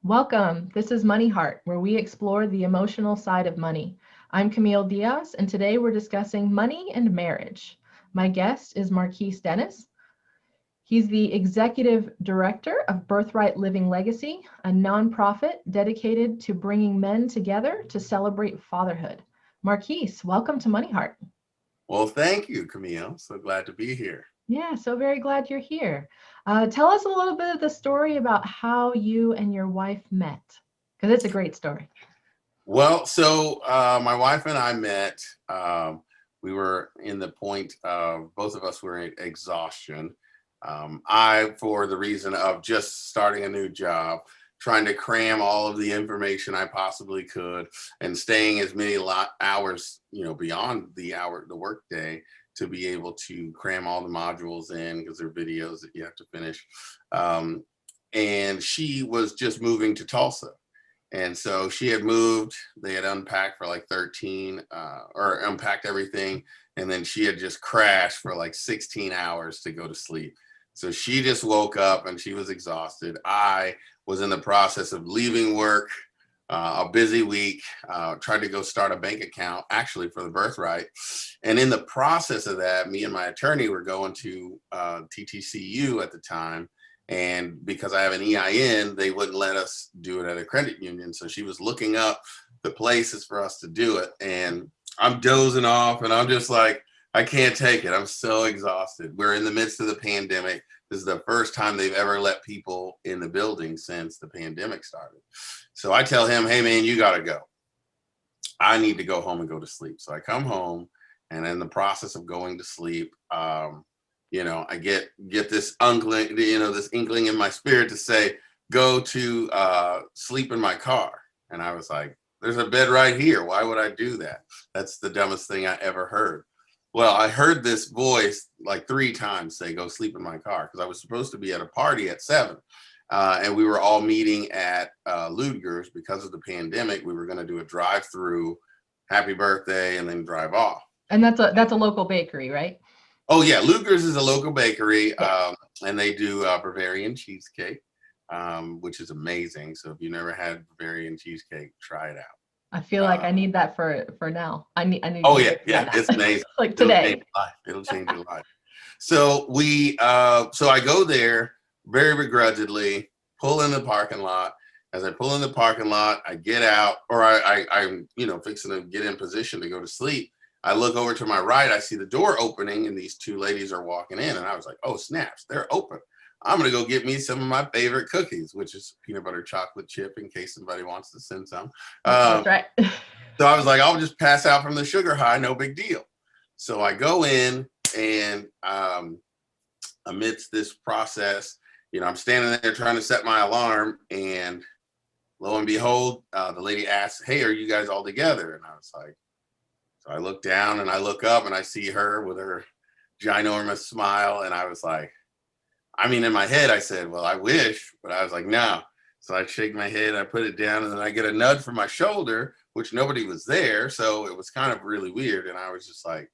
Welcome. This is Money Heart, where we explore the emotional side of money. I'm Camille Diaz, and today we're discussing money and marriage. My guest is Marquess Dennis. He's the executive director of Birthright Living Legacy, a nonprofit dedicated to bringing men together to celebrate fatherhood. Marquess, welcome to Money Heart. Well, thank you, Camille. So glad to be here. Yeah, so very glad you're here. Tell us a little bit of the story about how you and your wife met, because it's a great story. Well, so my wife and I met. We were in the point of both of us were in exhaustion. I, for the reason of just starting a new job, trying to cram all of the information I possibly could, and staying as many hours, beyond the work day, to be able to cram all the modules in, because they're videos that you have to finish. And she was just moving to Tulsa. And so she had moved, they had unpacked for like 13, or unpacked everything. And then she had just crashed for like 16 hours to go to sleep. So she just woke up and she was exhausted. I was in the process of leaving work, a busy week, tried to go start a bank account, actually for the Birthright. And in the process of that, me and my attorney were going to TTCU at the time. And because I have an EIN, they wouldn't let us do it at a credit union. So she was looking up the places for us to do it. And I'm dozing off and I'm just like, I can't take it. I'm so exhausted. We're in the midst of the pandemic. This is the first time they've ever let people in the building since the pandemic started. So I tell him, hey man, you gotta go. I need to go home and go to sleep. So I come home, and in the process of going to sleep, I get this inkling, this inkling in my spirit to say, go to sleep in my car. And I was like, there's a bed right here. Why would I do that? That's the dumbest thing I ever heard. Well, I heard this voice like 3 times say, go sleep in my car, because I was supposed to be at a party at 7. And we were all meeting at Ludger's. Because of the pandemic. We were going to do a drive-through, happy birthday, and then drive off. And that's a local bakery, right? Oh yeah, Ludger's is a local bakery, and they do Bavarian cheesecake, which is amazing. So if you never had Bavarian cheesecake, try it out. I feel like I need that for now. I need. Oh yeah, it's amazing. Like today. It'll change your life. So so I go there very begrudgingly, pull in the parking lot. As I pull in the parking lot, I get out, or I'm fixing to get in position to go to sleep. I look over to my right, I see the door opening and these 2 ladies are walking in, and I was like, oh snaps, they're open. I'm gonna go get me some of my favorite cookies, which is peanut butter chocolate chip, in case somebody wants to send some. That's right. So I was like, I'll just pass out from the sugar high, no big deal. So I go in, and amidst this process, I'm standing there trying to set my alarm, and lo and behold, the lady asks, hey, are you guys all together? And I was like, so I look down and I look up and I see her with her ginormous smile. And I was like, in my head, I said, well, I wish, but I was like, no. So I shake my head, I put it down, and then I get a nudge from my shoulder, which nobody was there. So it was kind of really weird. And I was just like,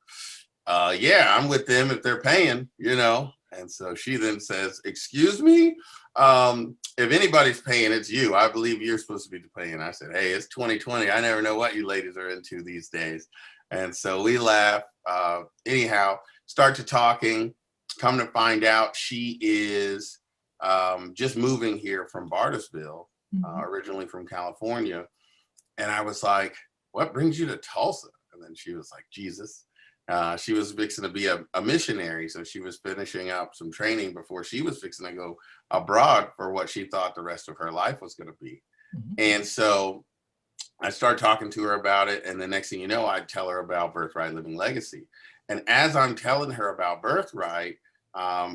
yeah, I'm with them if they're paying, And so she then says, excuse me, if anybody's paying, it's you. I believe you're supposed to be paying. I said, hey, it's 2020. I never know what you ladies are into these days. And so we laugh, anyhow, start to talking, come to find out she is just moving here from Bartlesville, originally from California. And I was like, what brings you to Tulsa? And then she was like, Jesus. She was fixing to be a missionary. So she was finishing up some training before she was fixing to go abroad for what she thought the rest of her life was going to be. And so I started talking to her about it. And the next thing you know, I'd tell her about Birthright Living Legacy. And as I'm telling her about Birthright,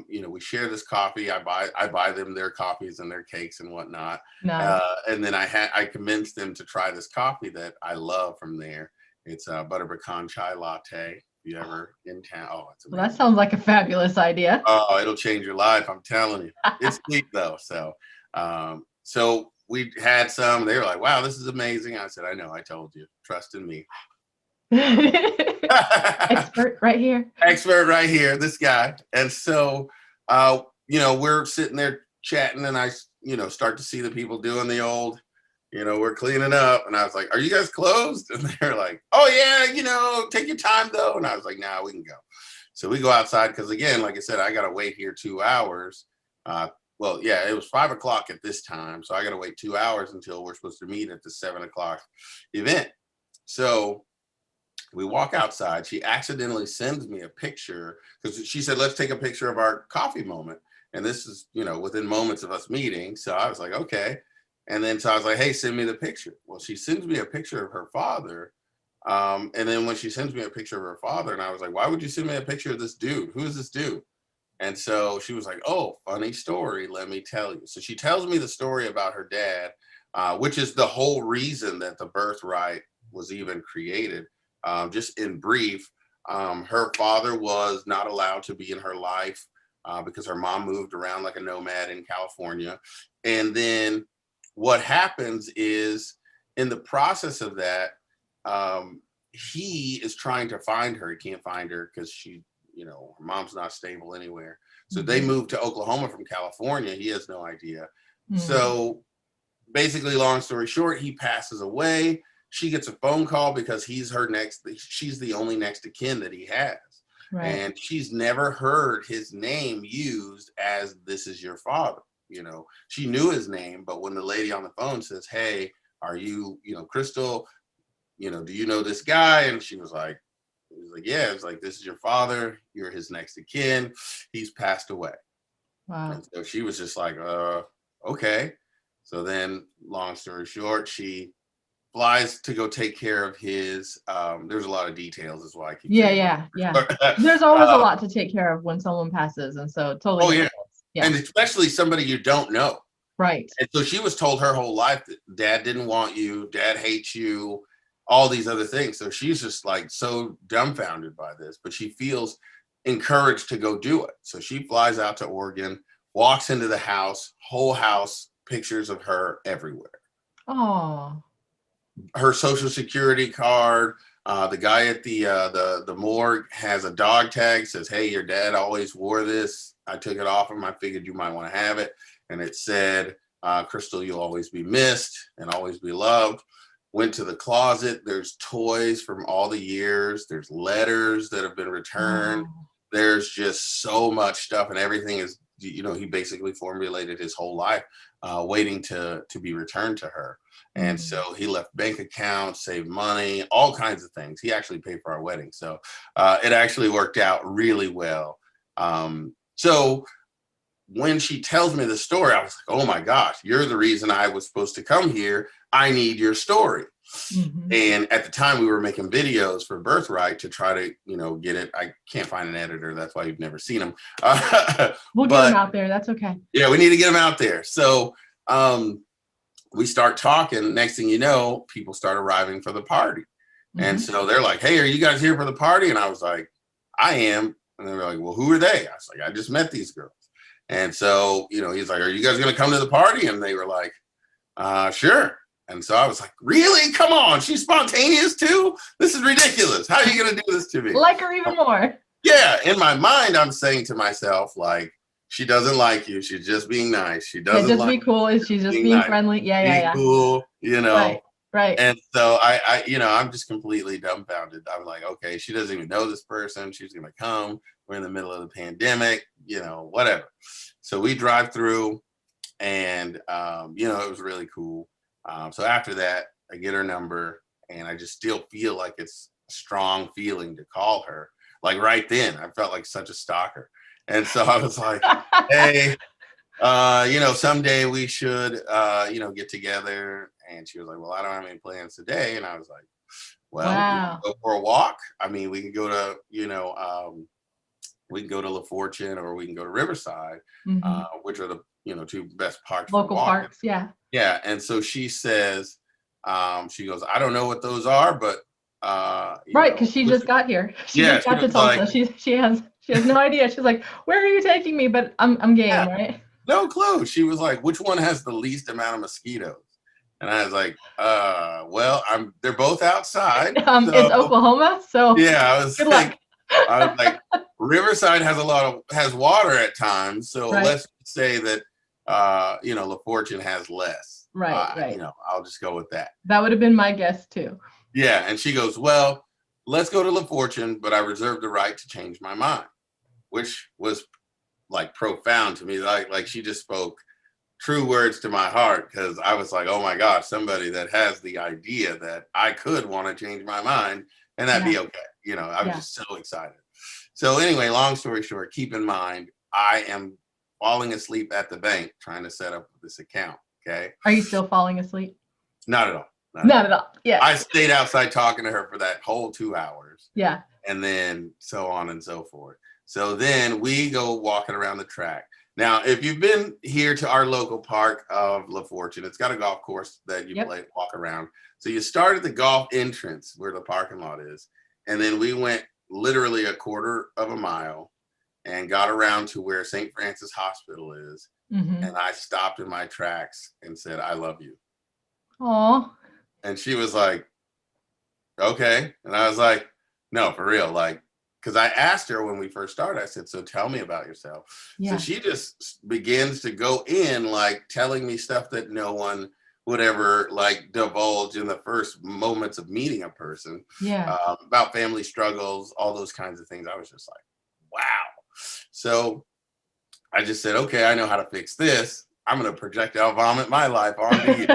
we share this coffee. I buy them their coffees and their cakes and whatnot. Nice. And then I convinced them to try this coffee that I love from there. It's a butter pecan chai latte. If you ever in town. Oh, it's Well, that amazing. sounds like a fabulous idea. Oh, it'll change your life. I'm telling you. It's sweet though. So we had some. They were like, "Wow, this is amazing." I said, "I know. I told you. Trust in me." Expert right here. Expert right here. This guy. And so, we're sitting there chatting, and I, start to see the people doing the old. We're cleaning up, and I was like, "Are you guys closed?" And they're like, "Oh yeah, take your time though." And I was like, "Nah, we can go." So we go outside because, again, like I said, I gotta wait here 2 hours. Well, yeah, it was 5 o'clock at this time, so I gotta wait 2 hours until we're supposed to meet at the 7 o'clock event. So we walk outside. She accidentally sends me a picture because she said, "Let's take a picture of our coffee moment." And this is, within moments of us meeting. So I was like, okay. And then so I was like, "Hey, send me the picture." Well, she sends me a picture of her father. And then when she sends me a picture of her father, and I was like, "Why would you send me a picture of this dude? Who is this dude?" And so she was like, "Oh, funny story. Let me tell you." So she tells me the story about her dad, which is the whole reason that the Birthright was even created. Just in brief, her father was not allowed to be in her life because her mom moved around like a nomad in California. And then what happens is, in the process of that, he is trying to find her. He can't find her because her mom's not stable anywhere. So they Mhm. moved to Oklahoma from California. He has no idea. Mm. So basically, long story short, he passes away. She gets a phone call because she's the only next of kin that he has. Right. And she's never heard his name used as "this is your father." She knew his name, but when the lady on the phone says, "Hey, are you, Crystal, do you know this guy?" And he was like, "Yeah." It's like, "This is your father. You're his next of kin. He's passed away." Wow. And so she was just like, okay. So then, long story short, she flies to go take care of his. There's a lot of details, is why I keep Yeah, saying. yeah, yeah. There's always a lot to take care of when someone passes, and so it totally Oh makes yeah, sense. Yeah. and especially somebody you don't know. Right. And so she was told her whole life that dad didn't want you, dad hates you, all these other things. So she's just like so dumbfounded by this, but she feels encouraged to go do it. So she flies out to Oregon, walks into the house, whole house, pictures of her everywhere. Oh. Her social security card. The guy at the morgue has a dog tag, says, "Hey, your dad always wore this. I took it off him. I figured you might want to have it." And it said, "Crystal, you'll always be missed and always be loved." Went to the closet. There's toys from all the years. There's letters that have been returned. Wow. There's just so much stuff, and everything is, he basically formulated his whole life waiting to be returned to her. And Mm. so he left bank accounts, saved money, all kinds of things. He actually paid for our wedding. So it actually worked out really well. So when she tells me the story, I was like, "Oh my gosh, you're the reason I was supposed to come here. I need your story." Mhm. And at the time, we were making videos for Birthright to try to, get it. I can't find an editor. That's why you've never seen them. We'll get them But out there. That's okay. yeah, we need to get them out there. So we start talking. Next thing you know, people start arriving for the party. And Mhm. so they're like, "Hey, are you guys here for the party?" And I was like, "I am." And they were like, "Well, who are they?" I was like, "I just met these girls." And so, he's like, "Are you guys going to come to the party?" And they were like, "Sure." And so I was like, "Really? Come on. She's spontaneous too? This is ridiculous. How are you going to do this to me?" Like her even more. Yeah. In my mind, I'm saying to myself, like, she doesn't like you. She's just being nice. She Yeah, doesn't just like be cool. Is she's just being being nice, friendly? Yeah, yeah, being yeah. cool, Right. Right. And so I'm just completely dumbfounded. I'm like, okay, she doesn't even know this person. She's going to come. We're in the middle of the pandemic, whatever. So we drive through, and, it was really cool. So after that, I get her number, and I just still feel like it's a strong feeling to call her. Like right then, I felt like such a stalker. And so I was like, "Hey, someday we should, get together." And she was like, "Well, I don't have any plans today." And I was like, "Well, we can Wow. go for a walk. I mean, we can go to, we can go to La Fortune, or we can go to Riverside, Mhm. which are the, two best parks for Local walking." parks. Yeah. Yeah. And so she says, she goes, "I don't know what those are, but Right, because she just got here. She Yeah, just she got to was Tulsa. like, She has no idea. She's like, "Where are you taking me?" But I'm game, yeah, right? no clue. She was like, which one has the least amount of mosquitoes? And I was like, well, they're both outside. It's So Oklahoma, so yeah, good luck. I was like, Riverside has water at times. So Right, let's say that, La Fortune has less. right. I'll just go with that. That would have been my guess too. Yeah. And she goes, well, let's go to La Fortune, but I reserve the right to change my mind, which was like profound to me. Like she just spoke true words to my heart, because I was like, oh my gosh, somebody that has the idea that I could want to change my mind and that'd be okay. I was just so excited. So anyway, long story short, keep in mind, I am falling asleep at the bank trying to set up this account. Okay. Are you still falling asleep? Not at all. Not at all. Yeah. I stayed outside talking to her for that whole 2 hours. Yeah. And then so on and so forth. So then we go walking around the track. Now, if you've been here to our local park of La Fortune, it's got a golf course that you walk around. So you start at the golf entrance where the parking lot is. And then we went literally a quarter of a mile and got around to where St. Francis Hospital is. Mm-hmm. And I stopped in my tracks and said, I love you. Aw. And she was like, okay. And I was like, no, for real. Like, because I asked her when we first started, I said, so tell me about yourself. Yeah. So she just begins to go in, like telling me stuff that no one would ever like divulge in the first moments of meeting a person. Yeah. About family struggles, all those kinds of things. I was just like, wow. So I just said, okay, I know how to fix this. I'm going to projectile vomit my life onto you.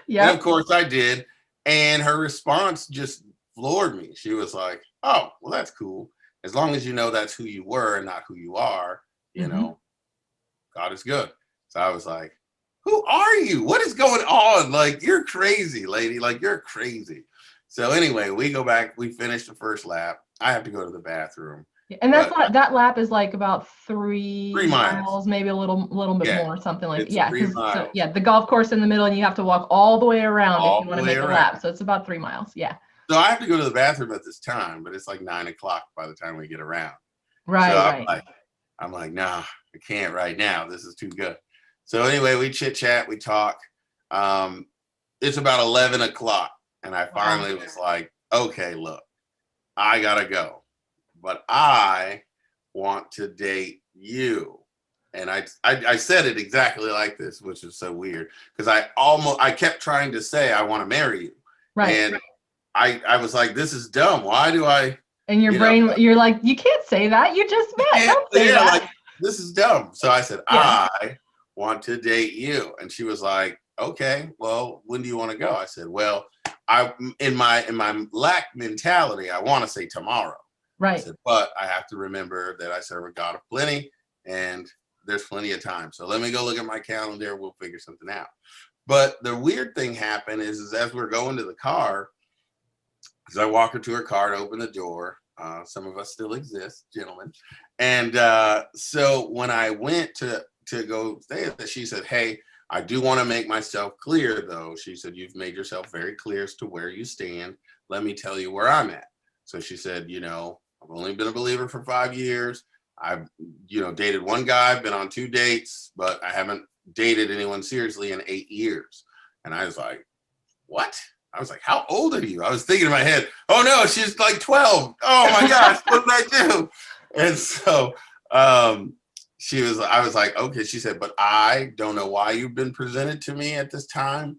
Yeah. And of course I did. And her response just floored me. She was like, oh, well, that's cool. As long as you know that's who you were and not who you are, you know, God is good. So I was like, who are you? What is going on? Like, you're crazy, lady. Like, you're crazy. So anyway, we go back. We finish the first lap. I have to go to the bathroom. And that lap is like about 3 miles, maybe a little bit more, something like that. Yeah, because the golf course in the middle, and you have to walk all the way around if you want to make a lap. So it's about 3 miles. Yeah. So I have to go to the bathroom at this time, but it's like 9 o'clock by the time we get around. Right. So I'm like, nah, I can't right now. This is too good. So anyway, we chit chat, we talk. It's about 11 o'clock. And I finally was like, okay, look, I gotta go. But I want to date you. And I said it exactly like this, which is so weird, because I kept trying to say I want to marry you. Right. And I was like, this is dumb. Why do I? And your brain, you're like, you can't say that. You just met. Don't say that. Like, this is dumb. So I said, I want to date you. And she was like, okay, well, when do you want to go? I said, well, in my lack mentality, I want to say tomorrow. Right. I said, but I have to remember that I serve a God of plenty and there's plenty of time. So let me go look at my calendar. We'll figure something out. But the weird thing happened is as we're going to the car, because I walked her to her car to open the door. Some of us still exist, gentlemen. And so when I went to go stay there, she said, hey, I do want to make myself clear, though. She said, you've made yourself very clear as to where you stand. Let me tell you where I'm at. So she said, I've only been a believer for 5 years. I've, dated one guy, been on 2 dates, but I haven't dated anyone seriously in 8 years. And I was like, what? I was like, how old are you? I was thinking in my head, oh no, she's like 12. Oh my gosh, what did I do? And so I was like, okay. She said, but I don't know why you've been presented to me at this time,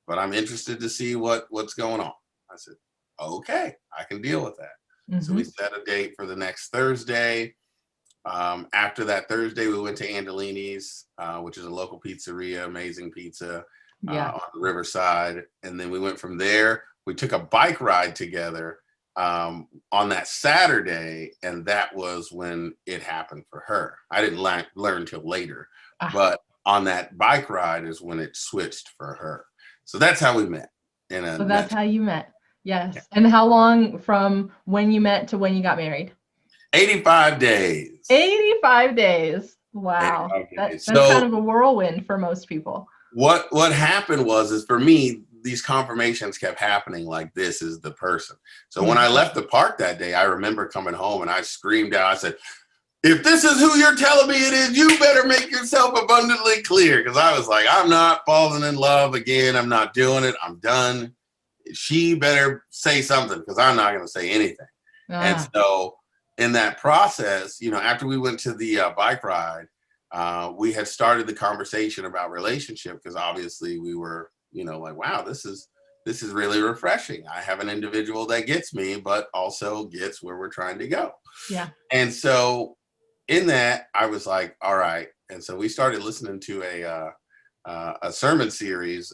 but I'm interested to see what's going on. I said, okay, I can deal with that. Mm-hmm. So we set a date for the next Thursday. After that Thursday, we went to Andolini's, which is a local pizzeria, amazing pizza on the Riverside. And then we went from there. We took a bike ride together on that Saturday, and that was when it happened for her. I didn't learn till later, but on that bike ride is when it switched for her. So that's how we met. So that's how you met. Yes. Yeah. And how long from when you met to when you got married? 85 days. 85 days. Wow. 85 days. That's kind of a whirlwind for most people. What happened was for me, these confirmations kept happening, like, this is the person. So when Yeah. I left the park that day, I remember coming home and I screamed out, I said, if this is who you're telling me it is, you better make yourself abundantly clear. Because I was like, I'm not falling in love again. I'm not doing it. I'm done. She better say something, because I'm not going to say anything. And so in that process, after we went to the bike ride, we had started the conversation about relationship, because obviously we were, like, wow, this is really refreshing. I have an individual that gets me, but also gets where we're trying to go. Yeah. And so in that, I was like, all right. And so we started listening to a sermon series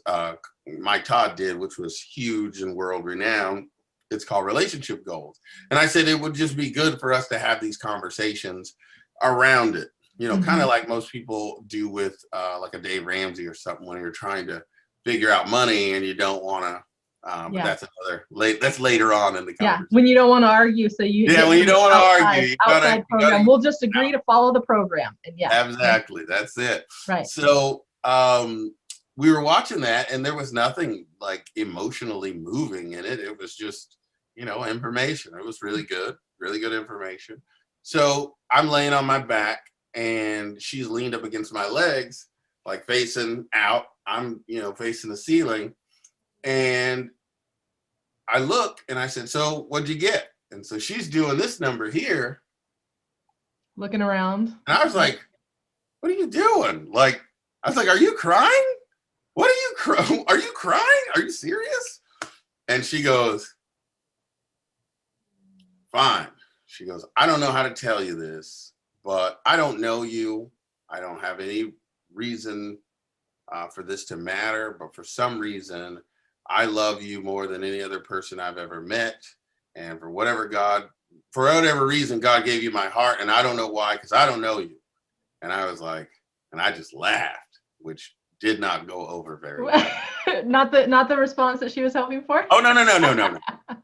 Mike Todd did, which was huge and world renowned. It's called Relationship Goals. And I said it would just be good for us to have these conversations around it, kind of like most people do with like a Dave Ramsey or something, when you're trying to figure out money and you don't want to. But that's later on in the conversation. Yeah, when you don't want to argue, so you when you don't want to argue, outside program. We'll just agree to follow the program. And exactly, that's it. Right. So we were watching that, and there was nothing like emotionally moving in it. It was just information. It was really good information. So I'm laying on my back, and she's leaned up against my legs, like facing out. I'm facing the ceiling, and I look and I said, so what'd you get? And so she's doing this number here. Looking around. And I was like, what are you doing? Like, I was like, are you crying? What are you crying? Are you crying? Are you serious? And she goes, fine. She goes, I don't know how to tell you this, but I don't know you. I don't have any reason for this to matter, but for some reason, I love you more than any other person I've ever met. And for whatever reason, God gave you my heart. And I don't know why, because I don't know you. And I was like, and I just laughed, which did not go over very well. Not the response that she was hoping for? Oh, no.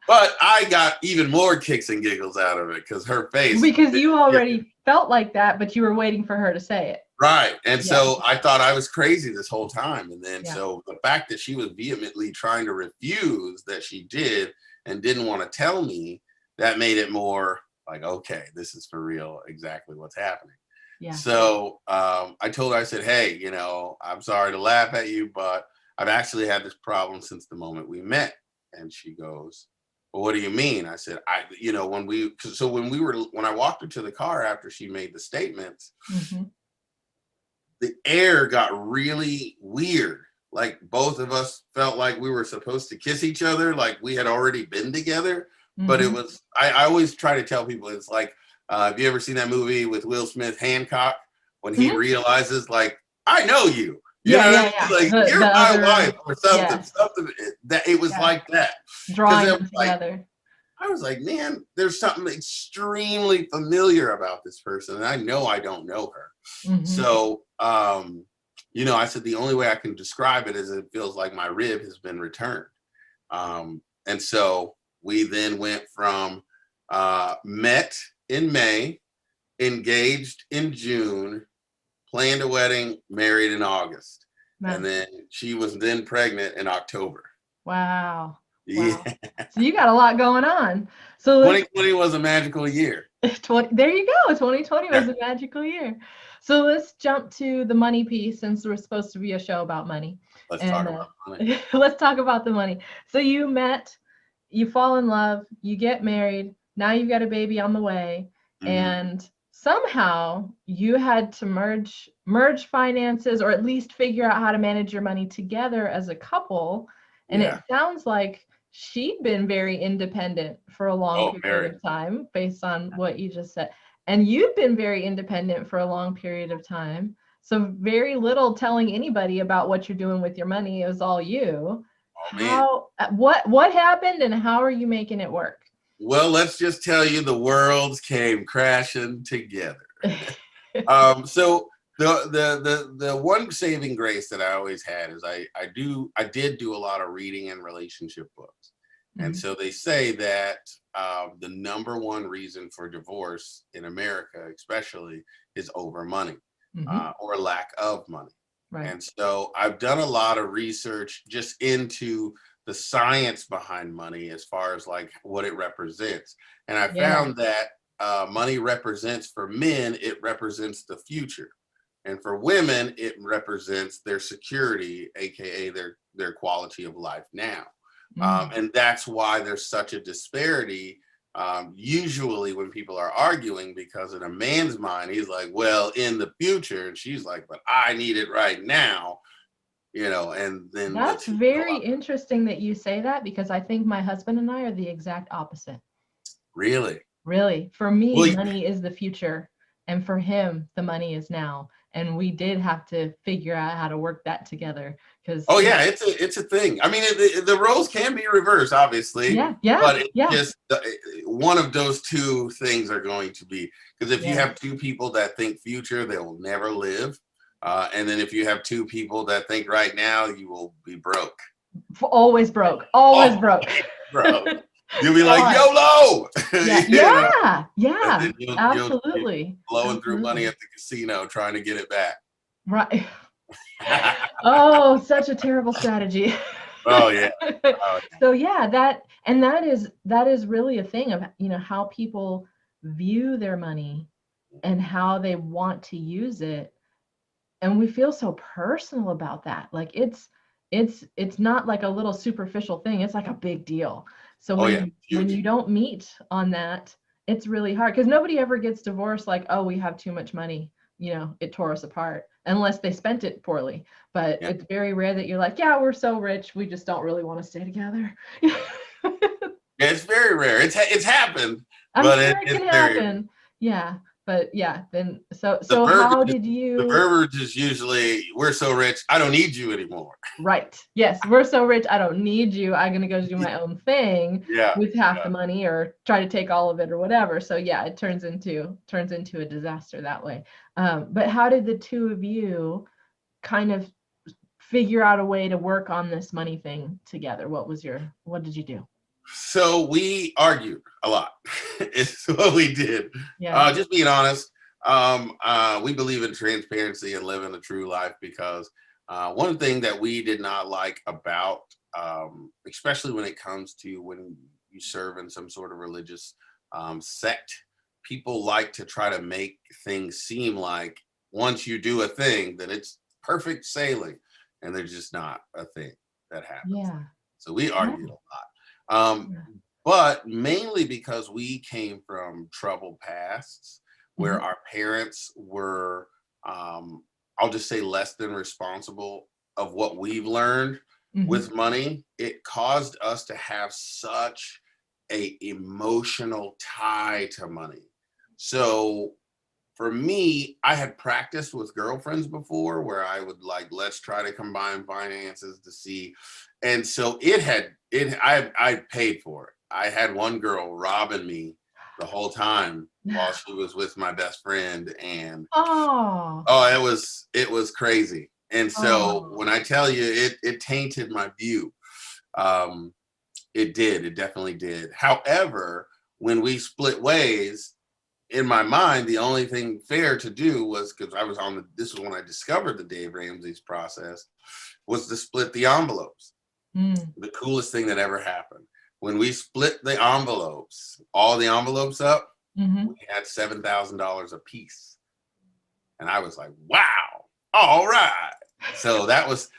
But I got even more kicks and giggles out of it, because her face. Because you already felt like that, but you were waiting for her to say it. Right. And so I thought I was crazy this whole time. And then so the fact that she was vehemently trying to refuse that she did and didn't want to tell me, that made it more like, okay, this is for real, exactly what's happening. Yeah. So I told her, I said, hey, I'm sorry to laugh at you, but I've actually had this problem since the moment we met. And she goes, well, what do you mean? I said, when I walked her to the car after she made the statements, the air got really weird. Like both of us felt like we were supposed to kiss each other, like we had already been together. But it was, I always try to tell people, it's like, have you ever seen that movie with Will Smith, Hancock, when he realizes, like, I know you. You know what I mean? Like, you're my wife or something. Something that it was like that. Drawing them together. I was like, man, there's something extremely familiar about this person, and I know I don't know her. So, I said the only way I can describe it is it feels like my rib has been returned. And so we then went from met in May, engaged in June, planned a wedding, married in August. Wow. And then she was then pregnant in October. Wow. Yeah. So you got a lot going on. So 2020 was a magical year. There you go. 2020 was a magical year. So let's jump to the money piece, since we're supposed to be a show about money. Let's talk about money. Let's talk about the money. So you met, you fall in love, you get married. Now you've got a baby on the way, and somehow you had to merge finances, or at least figure out how to manage your money together as a couple. And it sounds like she'd been very independent for a long period of time, based on what you just said. And you've been very independent for a long period of time. So very little telling anybody about what you're doing with your money. It was all you. What happened, and how are you making it work? Well, let's just tell you, the worlds came crashing together. So the one saving grace that I always had is I did do a lot of reading and relationship books. And so they say that the number one reason for divorce in America, especially, is over money or lack of money. Right. And so I've done a lot of research just into the science behind money as far as like what it represents. And I Yeah. found that money represents, for men, it represents the future. And for women, it represents their security, aka their quality of life now. Mm. And that's why there's such a disparity usually when people are arguing, because in a man's mind, he's like, well, in the future, and she's like, but I need it right now, and then the That's two go very up. interesting that you say that, because I think my husband and I are the exact opposite. Really? Really. For me, Well, money is the future, and for him, the money is now. And we did have to figure out how to work that together because oh yeah, it's a thing. I mean, the roles can be reversed, obviously, yeah, yeah, but it's yeah, just one of those two things are going to be, because if you yeah. have two people that think future, they will never live. And then if you have two people that think right now, you will be broke. Always broke, always Oh, broke. bro, you'll be So like hard. YOLO, Yeah, you know, yeah, and yeah, then you'll be absolutely, blowing through money absolutely. at the casino trying to get it back. Right. Oh, such a terrible strategy. Oh yeah. Oh, So yeah, that is really a thing of, how people view their money and how they want to use it. And we feel so personal about that. Like it's not like a little superficial thing. It's like a big deal. So oh when yeah, you huge. don't meet on that, it's really hard, because nobody ever gets divorced like, oh, we have too much money. It tore us apart, unless they spent it poorly. But Yeah. it's very rare that you're like, yeah, we're so rich, we just don't really want to stay together. Yeah, it's very rare. It's happened, I'm but sure it it's can very happen. Yeah. But yeah, then so the so how verbiage. did The you verbiage is usually, "We're so rich, I don't need you anymore." Right. Yes, we're so rich, I don't need you. I'm gonna go do my own thing Yeah, with half yeah. the money, or try to take all of it or whatever. So yeah, it turns into a disaster that way. But how did the two of you kind of figure out a way to work on this money thing together? What did you do? So we argued a lot. It's what we did. Yeah. Just being honest. We believe in transparency and living a true life, because one thing that we did not like about, especially when it comes to when you serve in some sort of religious sect, people like to try to make things seem like once you do a thing, that it's perfect sailing, and there's just not a thing that happens. Yeah. So we Yeah. argued a lot. Um, Yeah. but mainly because we came from troubled pasts where Mhm. our parents were, I'll just say, less than responsible of what we've learned Mhm. with money. It caused us to have such a emotional tie to money. So for me, I had practiced with girlfriends before where I would like, let's try to combine finances to see. And so I paid for it. I had one girl robbing me the whole time while she was with my best friend. And Oh. oh, it was crazy. And so Oh. when I tell you, it tainted my view. Um, it definitely did. However, when we split ways, in my mind, the only thing fair to do was, because I was this was when I discovered the Dave Ramsey's process, was to split the envelopes. Mm. The coolest thing that ever happened. When we split the envelopes, all the envelopes up, we Mhm. had $7,000 a piece. And I was like, wow, all right. So that was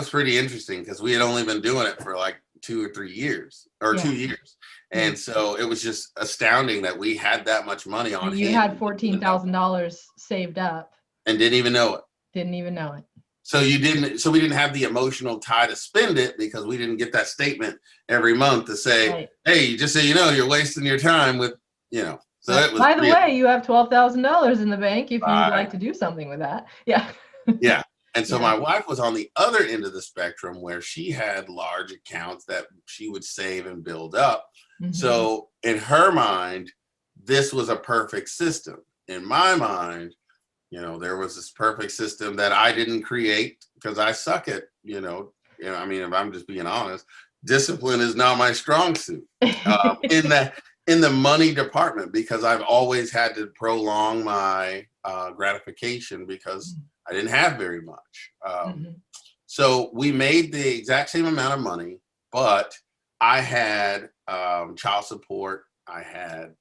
pretty interesting, because we had only been doing it for like 2 or 3 years, or Yeah. 2 years. Yeah. And so it was just astounding that we had that much money That on you hand had and $14,000 saved up, didn't even know it. didn't even know it. So we didn't have the emotional tie to spend it, because we didn't get that statement every month to say, Right. hey, just so you know, you're wasting your time with. So Right. it was By the real. way, you have $12,000 in the bank if you'd Right. like to do something with that. Yeah. Yeah. And so Yeah. my wife was on the other end of the spectrum, where she had large accounts that she would save and build up. Mhm. So in her mind, this was a perfect system. In my mind, there was this perfect system that I didn't create, because I suck at, I mean, if I'm just being honest, discipline is not my strong suit. In the money department, because I've always had to prolong my gratification, because I didn't have very much. Mhm. So we made the exact same amount of money, but I had child support. I had,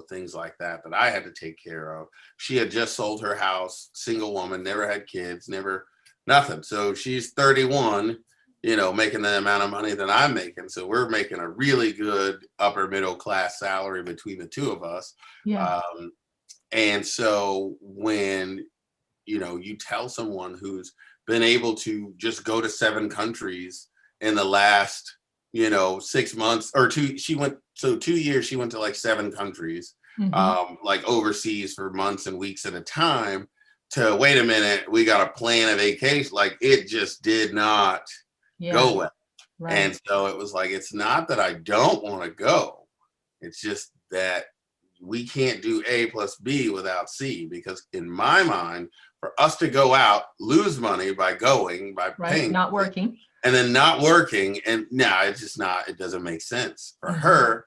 things like that I had to take care of. She had just sold her house, single woman, never had kids, never, nothing. So she's 31, making the amount of money that I'm making. So we're making a really good upper middle class salary between the two of us. Yeah. And so when, you tell someone who's been able to just go to 7 countries in the last, 6 months or 2 years, she went to like 7 countries, Mhm. like overseas for months and weeks at a time, to wait a minute, we got to plan a vacation. Like it just did not Yeah. go well. Right. And so it was like, it's not that I don't want to go. It's just that we can't do A plus B without C, because in my mind, for us to go out, lose money by going, by Right. paying, Not working. and then not working, and no, it's just not, it doesn't make sense. For Mhm. her,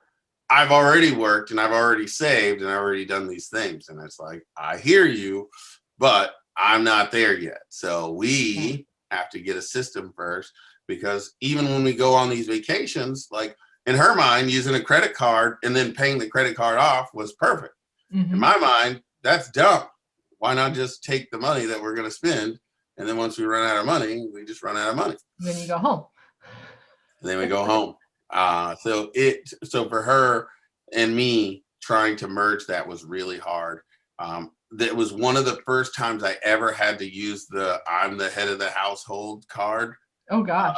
I've already worked and I've already saved and I've already done these things. And it's like, I hear you, but I'm not there yet. So Yeah. we have to get a system first, because even when we go on these vacations, like in her mind, using a credit card and then paying the credit card off was perfect. In Mhm. my mind, that's dumb. Why not just take the money that we're going to spend? And then once we run out of money, we just run out of money. Then you go home. And then we go home. So for her and me, trying to merge that was really hard. That was one of the first times I ever had to use the "I'm the head of the household" card, Oh uh, gosh.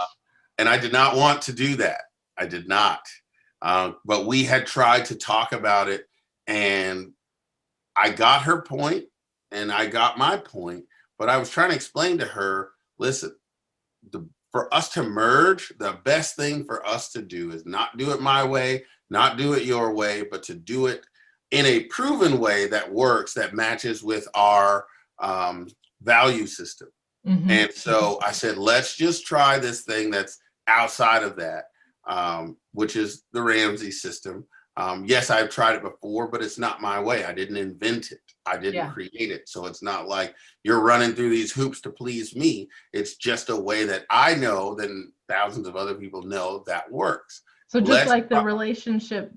and I did not want to do that. I did not. But we had tried to talk about it, and I got her point, and I got my point. But I was trying to explain to her, listen, for us to merge, the best thing for us to do is not do it my way, not do it your way, but to do it in a proven way that works, that matches with our value system. Mhm. And so I said, let's just try this thing that's outside of that, which is the Ramsey system. Yes, I've tried it before, but it's not my way. I didn't invent it. I didn't Yeah. create it. So it's not like you're running through these hoops to please me. It's just a way that I know, then thousands of other people know that works. So just Let's like the relationship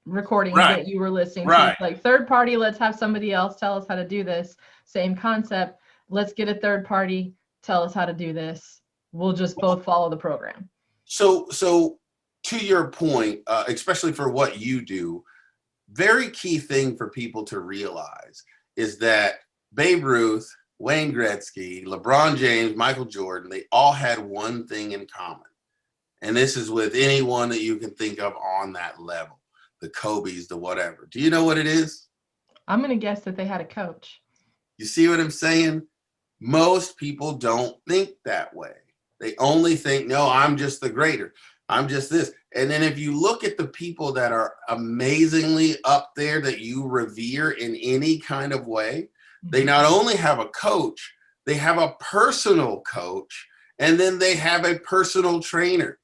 recordings right, that you were listening to, right. it's like third party, let's have somebody else tell us how to do this. Same concept. Let's get a third party, tell us how to do this. We'll just both follow the program. So to your point, especially for what you do, very key thing for people to realize is that Babe Ruth, Wayne Gretzky, LeBron James, Michael Jordan, they all had one thing in common. And this is with anyone that you can think of on that level, the Kobe's, the whatever. Do you know what it is? I'm going to guess that they had a coach. You see what I'm saying? Most people don't think that way. They only think, no, I'm just the greater. I'm just this. And then if you look at the people that are amazingly up there that you revere in any kind of way, they Mhm. not only have a coach, they have a personal coach, and then they have a personal trainer.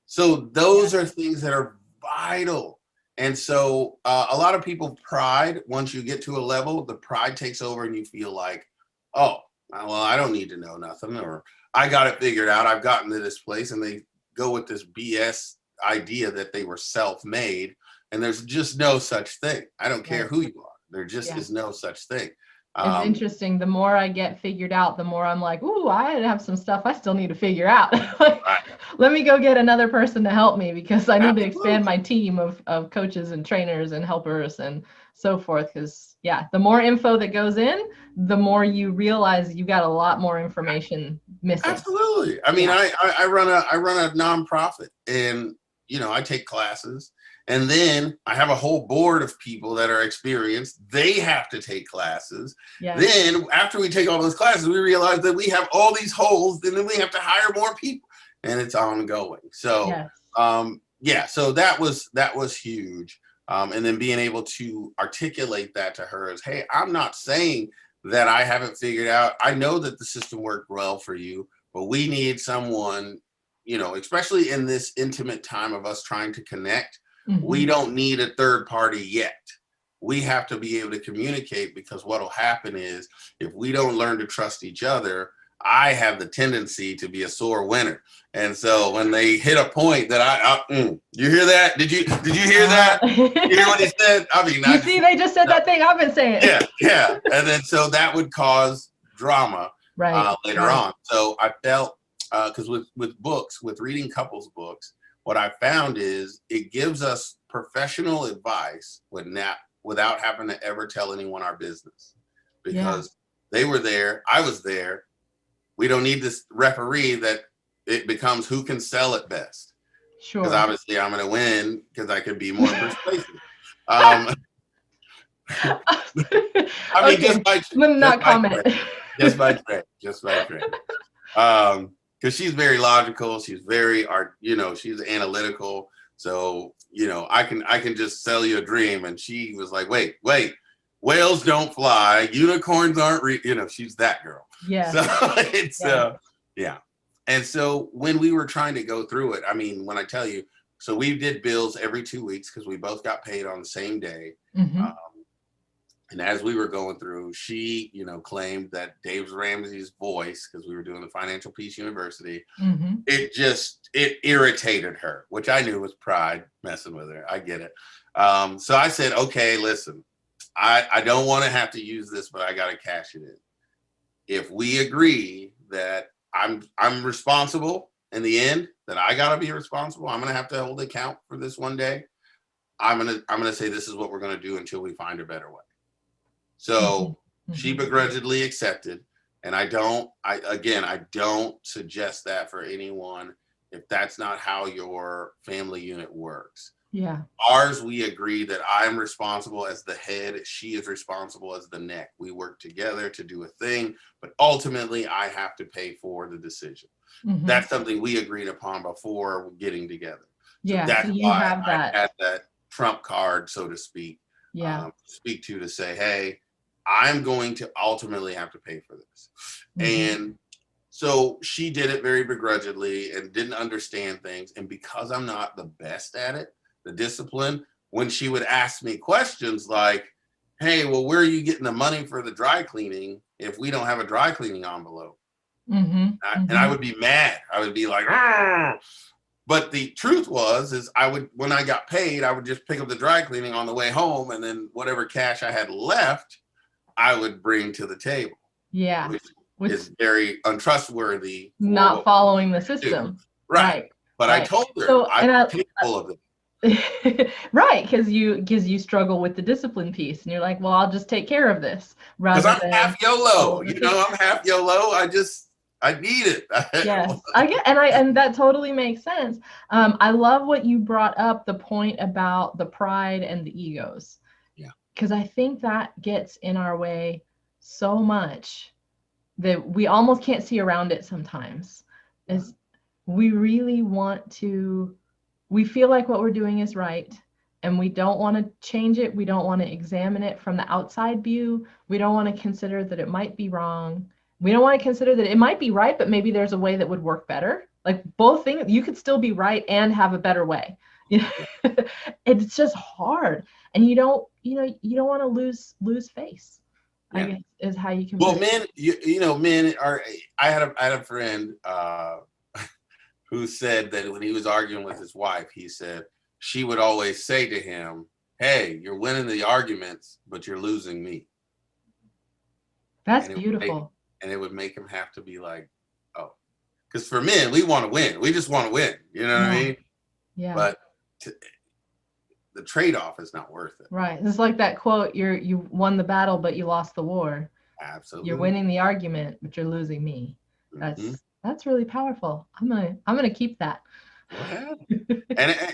So Yeah. those are things that are vital. And so a lot of people pride, once you get to a level, the pride takes over and you feel like, oh, well, I don't need to know nothing, or I got it figured out. I've gotten to this place. And they go with this BS idea that they were self-made. And there's just no such thing. I don't care Right. who you are. There just Yeah. is no such thing. It's Um, interesting. The more I get figured out, the more I'm like, ooh, I have some stuff I still need to figure out. Like, right, let me go get another person to help me because I need to expand absolutely. my team of coaches and trainers and helpers and so forth. Because, yeah, the more info that goes in, the more you realize you got a lot more information missing. Absolutely. I mean, Yeah. I run a nonprofit, and I take classes, and then I have a whole board of people that are experienced. They have to take classes. Yeah. Then after we take all those classes, we realize that we have all these holes, and then we have to hire more people, and it's ongoing. So Yes. yeah, so that was huge. And then being able to articulate that to her as, hey, I'm not saying that I haven't figured out. I know that the system worked well for you, but we need someone, especially in this intimate time of us trying to connect. We Hmm. don't need a third party yet. we have to be able to communicate, because what will happen is if we don't learn to trust each other, I have the tendency to be a sore winner. And so when they hit a point that you hear that? Did you hear that? You hear what he said? I mean, you see, they just said that thing I've been saying. Yeah. And then so that would cause drama later on. So I felt, because with books, with reading couples books, what I found is it gives us professional advice without having to ever tell anyone our business, because they were there, I was there. We don't need this referee that it becomes who can sell it best. Sure. Because obviously I'm going to win because I can be more persuasive. I mean, okay. Not comment. Just by trade. Because she's very logical. She's very she's analytical. So, I can just sell you a dream. And she was like, wait, whales don't fly. Unicorns aren't, she's that girl. Yeah. So it's, yeah. And so when we were trying to go through it, I mean, when I tell you, so we did bills every 2 weeks because we both got paid on the same day. Mm-hmm. And as we were going through, she, claimed that Dave Ramsey's voice, because we were doing the Financial Peace University, mm-hmm. it irritated her, which I knew was pride messing with her. I get it. So I said, okay, listen, I don't want to have to use this, but I got to cash it in. If we agree that I'm responsible in the end, that I got to be responsible, I'm going to have to hold account for this one day. I'm going to say this is what we're going to do until we find a better way. So she begrudgingly accepted. And I don't suggest that for anyone if that's not how your family unit works. Yeah. Ours, we agree that I'm responsible as the head. She is responsible as the neck. We work together to do a thing, but ultimately I have to pay for the decision. Mm-hmm. That's something we agreed upon before getting together. Yeah. So that's so you why have that. I had that trump card, so to speak. Yeah. To say, hey, I'm going to ultimately have to pay for this. Mm-hmm. And so she did it very begrudgingly and didn't understand things. And because I'm not the best at it, the discipline, when she would ask me questions like, hey, well, where are you getting the money for the dry cleaning if we don't have a dry cleaning envelope? Mm-hmm. And I would be mad. I would be like, argh. But the truth is when I got paid, I would just pick up the dry cleaning on the way home. And then whatever cash I had left, I would bring to the table. Yeah. Which is very untrustworthy. Not following the system. Right. But I told her I'm capable of it. Right, because you struggle with the discipline piece, and you're like, well, I'll just take care of this. Because I'm half YOLO. I'm half YOLO. I need it. Yes, I get, and that totally makes sense. I love what you brought up, the point about the pride and the egos. Yeah. Because I think that gets in our way so much that we almost can't see around it sometimes. Is we really we feel like what we're doing is right, and we don't want to change it. We don't want to examine it from the outside view. We don't want to consider that it might be wrong. We don't want to consider that it might be right, but maybe there's a way that would work better. Like both things, you could still be right and have a better way. It's just hard, and you don't want to lose face. Yeah. I guess is how you can. Well, men, men are. I had a friend who said that when he was arguing with his wife, he said she would always say to him, "Hey, you're winning the arguments, but you're losing me." That's beautiful. And it would make him have to be like, oh, because for men, we want to win. We just want to win. You know what I mean? Yeah. But the trade-off is not worth it. Right. It's like that quote, you won the battle, but you lost the war. Absolutely. You're winning the argument, but you're losing me. That's really powerful. I'm gonna keep that. Yeah.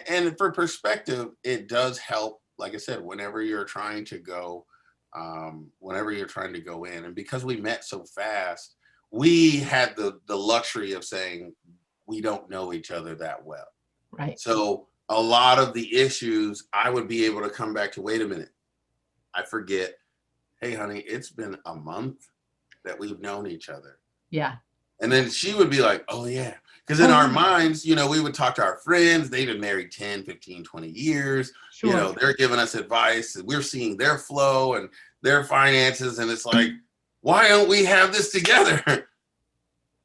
and for perspective, it does help. Like I said, whenever you're trying to go in, and because we met so fast, we had the luxury of saying we don't know each other that well. Right. So a lot of the issues I would be able to come back to, wait a minute, I forget. Hey, honey, it's been a month that we've known each other. Yeah. And then she would be like, oh, yeah, Because in our minds, we would talk to our friends. They've been married 10, 15, 20 years. Sure. They're giving us advice. And we're seeing their flow and their finances. And it's like, why don't we have this together?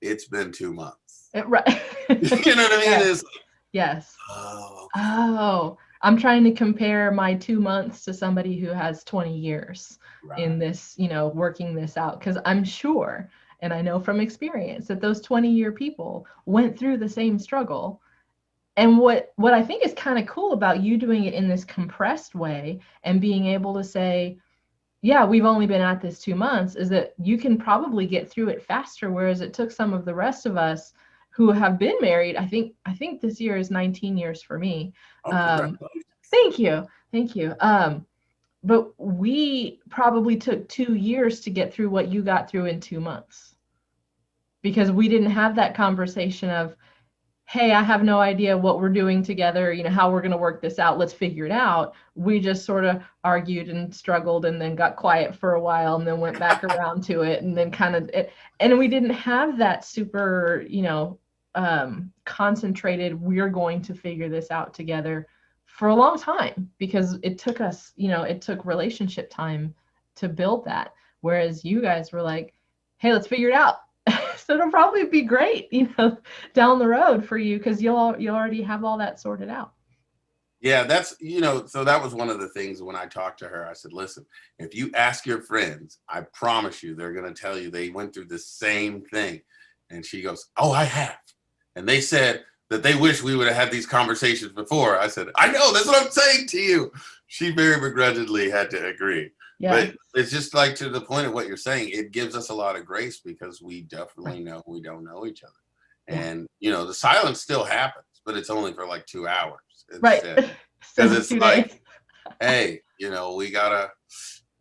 It's been 2 months. Right. You know what I mean? Yes. It's like, Yes. oh, okay. Oh, I'm trying to compare my 2 months to somebody who has 20 years in this, working this out. Because I'm sure, and I know from experience, that those 20-year people went through the same struggle. And what I think is kind of cool about you doing it in this compressed way and being able to say, yeah, we've only been at this 2 months, is that you can probably get through it faster, whereas it took some of the rest of us who have been married. I think this year is 19 years for me. Oh, Um, congratulations. thank you. But we probably took 2 years to get through what you got through in 2 months, because we didn't have that conversation of, hey, I have no idea what we're doing together, how we're going to work this out. Let's figure it out. We just sort of argued and struggled and then got quiet for a while and then went back around to it and then and we didn't have that super, concentrated, we're going to figure this out together for a long time, because it took us, it took relationship time to build that. Whereas you guys were like, hey, let's figure it out. So it'll probably be great, down the road for you, because you'll already have all that sorted out. Yeah, that's, so that was one of the things when I talked to her. I said, listen, if you ask your friends, I promise you, they're going to tell you they went through the same thing. And she goes, oh, I have. And they said that they wish we would have had these conversations before. I said, I know, that's what I'm saying to you. She very begrudgingly had to agree. Yeah. But it's just like, to the point of what you're saying, it gives us a lot of grace because we definitely know we don't know each other. And, the silence still happens, but it's only for like 2 hours. Right. Because it's like, hey, we gotta,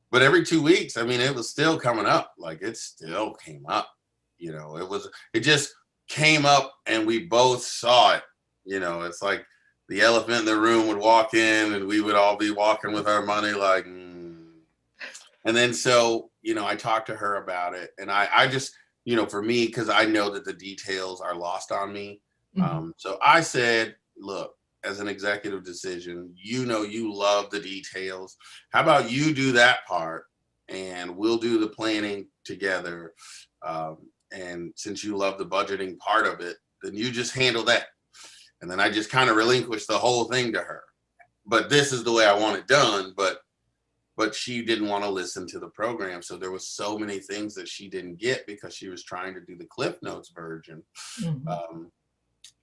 but every 2 weeks, I mean, it was still coming up. Like, it still came up, it just came up and we both saw it. It's like the elephant in the room would walk in and we would all be walking with our money like, And then so, I talked to her about it, and I just, for me, because I know that the details are lost on me. Mm-hmm. So I said, look, as an executive decision, you love the details. How about you do that part and we'll do the planning together. And since you love the budgeting part of it, then you just handle that. And then I just kind of relinquished the whole thing to her. But this is the way I want it done. But she didn't want to listen to the program. So there was so many things that she didn't get because she was trying to do the Cliff Notes version. Mm-hmm.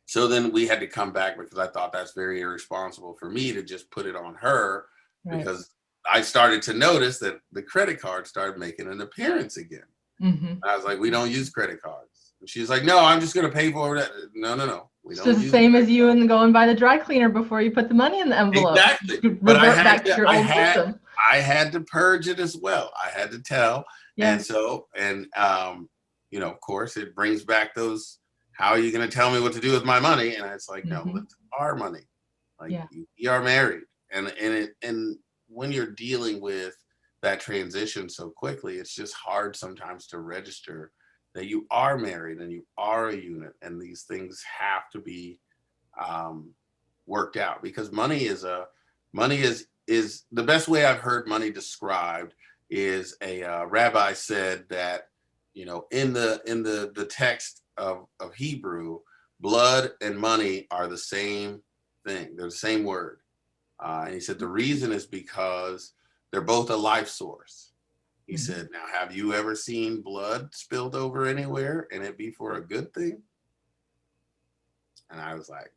So then we had to come back because I thought that's very irresponsible for me to just put it on her, because I started to notice that the credit card started making an appearance again. Mm-hmm. I was like, we don't use credit cards. And she's like, no, I'm just going to pay for that. No. We don't. It's the same as you and going by the dry cleaner before you put the money in the envelope. Exactly. But I had to purge it as well. I had to tell. Yeah. And so, of course, it brings back those, how are you going to tell me what to do with my money? And it's like, no, it's our money. Like, you are married. And when you're dealing with that transition so quickly, it's just hard sometimes to register that you are married and you are a unit, and these things have to be worked out, because money is the best way I've heard money described is a rabbi said that, in the text of Hebrew, blood and money are the same thing. They're the same word. And he said the reason is because they're both a life source. He said, now, have you ever seen blood spilled over anywhere and it be for a good thing? And I was like,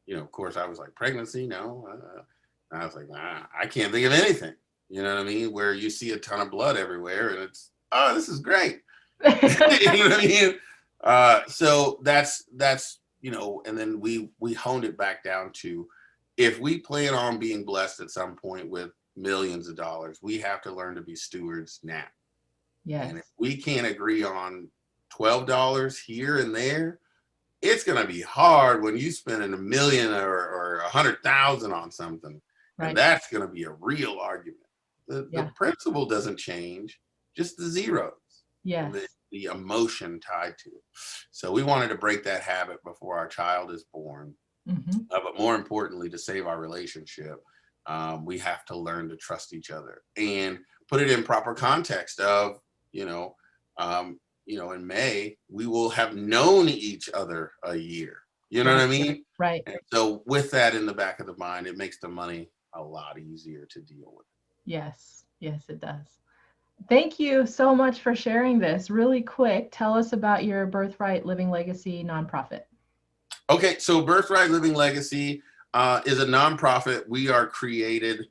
of course, I was like, pregnancy, no. And I was like, nah, I can't think of anything. You know what I mean? Where you see a ton of blood everywhere and it's, oh, this is great. You know what I mean? So that's and then we honed it back down to, if we plan on being blessed at some point with millions of dollars, we have to learn to be stewards now. Yes. And if we can't agree on $12 here and there, it's going to be hard when you spend $1 million or 100,000 on something. Right. And that's going to be a real argument. The principle doesn't change, just the zeros. Yes. the emotion tied to it. So we wanted to break that habit before our child is born. But more importantly, to save our relationship, we have to learn to trust each other and put it in proper context of, in May, we will have known each other a year. You know what I mean? Right. And so with that in the back of the mind, it makes the money a lot easier to deal with. Yes. Yes, it does. Thank you so much for sharing this. Really quick, tell us about your Birthright Living Legacy nonprofit. Okay, so Birthright Living Legacy is a nonprofit. We are created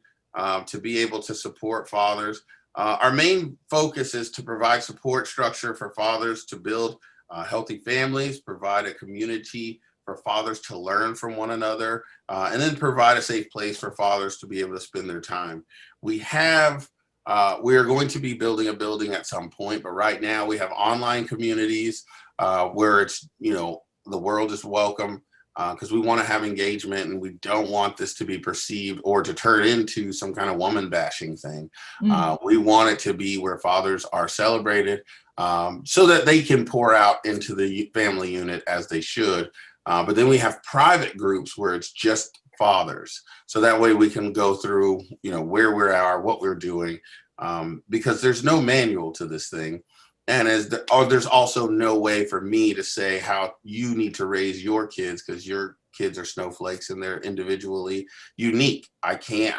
to be able to support fathers. Our main focus is to provide support structure for fathers to build healthy families, provide a community for fathers to learn from one another, and then provide a safe place for fathers to be able to spend their time. We are going to be building a building at some point, but right now we have online communities where it's, the world is welcome, because we want to have engagement, and we don't want this to be perceived or to turn into some kind of woman bashing thing. We want it to be where fathers are celebrated, so that they can pour out into the family unit as they should. But then we have private groups where it's just fathers. So that way we can go through, where we are, what we're doing, because there's no manual to this thing. And there's also no way for me to say how you need to raise your kids, because your kids are snowflakes and they're individually unique. I can't.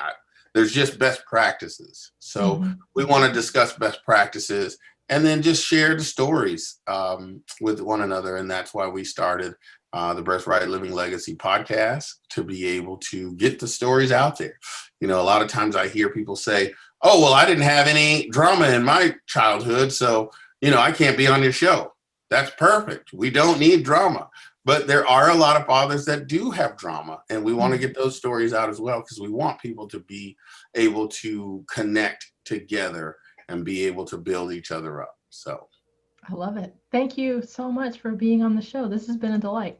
There's just best practices. So we want to discuss best practices and then just share the stories with one another. And that's why we started the Birthright Living Legacy podcast, to be able to get the stories out there. A lot of times I hear people say, oh, well, I didn't have any drama in my childhood, so I can't be on your show. That's perfect. We don't need drama. But there are a lot of fathers that do have drama, and we want to get those stories out as well, because we want people to be able to connect together and be able to build each other up. So I love it. Thank you so much for being on the show. This has been a delight.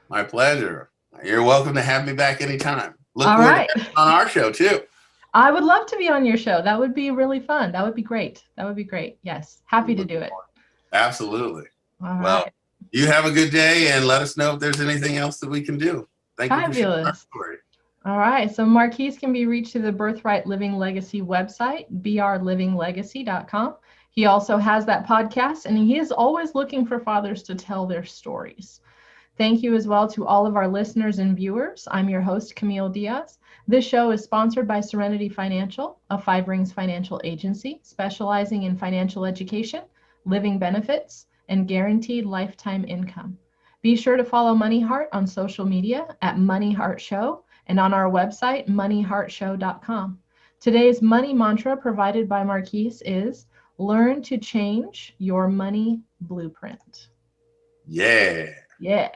My pleasure. You're welcome to have me back anytime. Look All forward right. to having you on our show too. I would love to be on your show. That would be really fun. That would be great. That would be great. Yes. Happy to do it. Absolutely. All Well, right. you have a good day, and let us know if there's anything else that we can do. Thank you for sharing our story. All right. So Marquess can be reached through the Birthright Living Legacy website, brlivinglegacy.com. He also has that podcast, and he is always looking for fathers to tell their stories. Thank you as well to all of our listeners and viewers. I'm your host, Camille Diaz. This show is sponsored by Serenity Financial, a Five Rings financial agency specializing in financial education, living benefits, and guaranteed lifetime income. Be sure to follow Money Heart on social media at Money Heart Show and on our website, moneyheartshow.com. Today's money mantra provided by Marquess is, learn to change your money blueprint. Yeah. Yeah.